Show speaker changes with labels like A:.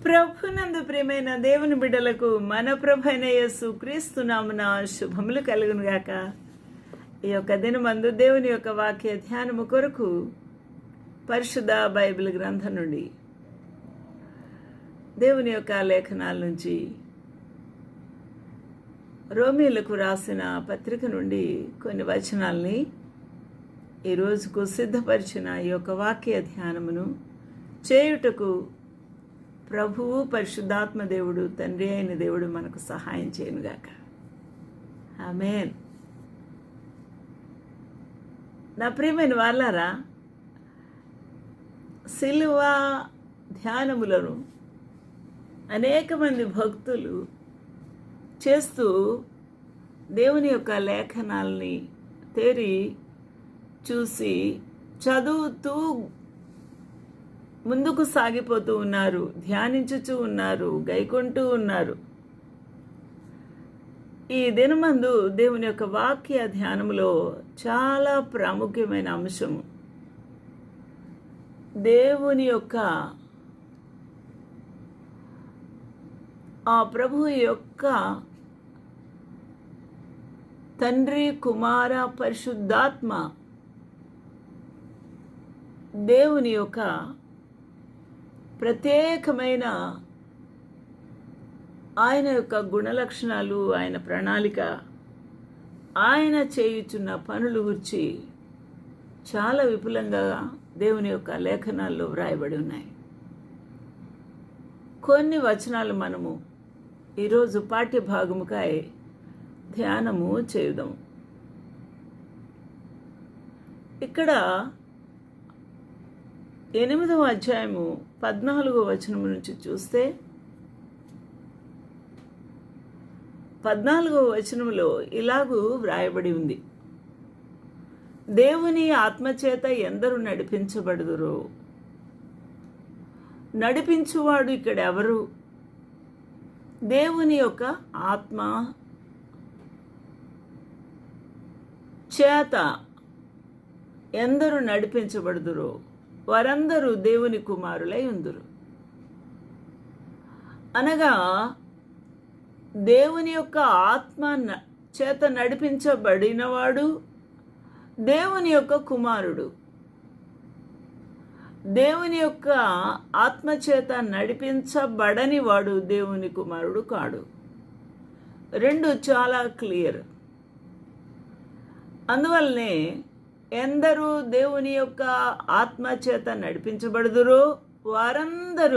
A: ప్రభునందు ప్రియమైన దేవుని బిడ్డలకు మన ప్రభైన యేసు క్రీస్తు నామున శుభములు కలుగును గాక. ఈ యొక్క దినమందు దేవుని యొక్క వాక్య ధ్యానము కొరకు పరిశుద్ధ బైబిల్ గ్రంథం నుండి దేవుని యొక్క లేఖనాల నుంచి రోమీలకు రాసిన పత్రిక నుండి కొన్ని వచనాల్ని ఈ రోజుకు సిద్ధపరిచిన ఈ యొక్క వాక్య ధ్యానమును చేయుటకు ప్రభువు పరిశుద్ధాత్మ దేవుడు తండ్రి అయిన దేవుడు మనకు సహాయం చేయనుగాక. ఆమేన్. నా ప్రియమైన వాళ్ళారా, సిలువ ధ్యానములను అనేక మంది భక్తులు చేస్తూ దేవుని యొక్క లేఖనాల్ని తేరి చూసి చదువుతూ ముందుకు సాగిపోతూ ఉన్నారు, ధ్యానించుచూ ఉన్నారు, గైకొంటూ ఉన్నారు. ఈ దినమందు దేవుని యొక్క వాక్య ధ్యానములో చాలా ప్రాముఖ్యమైన అంశము దేవుని యొక్క ఆ ప్రభువు యొక్క తండ్రి కుమార పరిశుద్ధాత్మ దేవుని యొక్క ప్రత్యేకమైన ఆయన యొక్క గుణలక్షణాలు, ఆయన ప్రణాళిక, ఆయన చేయుచున్న పనులు గురించి చాలా విపులంగా దేవుని యొక్క లేఖనాల్లో వ్రాయబడి ఉన్నాయి. కొన్ని వచనాలు మనము ఈరోజు పాఠ్యభాగముకై ధ్యానము చేయుదాం. ఇక్కడ 8వ అధ్యాయము 14వ వచనం నుంచి చూస్తే 14వ వచనంలో ఇలాగూ వ్రాయబడి ఉంది: దేవుని ఆత్మచేత ఎందరు నడిపించబడుదురో. నడిపించువాడు ఇక్కడ ఎవరు? దేవుని యొక్క ఆత్మ చేత ఎందరు నడిపించబడుదురో వారందరూ దేవుని కుమారులై ఉందురు. అనగా దేవుని యొక్క ఆత్మ చేత నడిపించబడినవాడు దేవుని యొక్క కుమారుడు. దేవుని యొక్క ఆత్మ చేత నడిపించబడని వాడు దేవుని కుమారుడు కాడు. రెండు చాలా క్లియర్. అందువల్లనే ఎందరూ దేవుని యొక్క ఆత్మ చేత నడిపించబడుదురో వారందరూ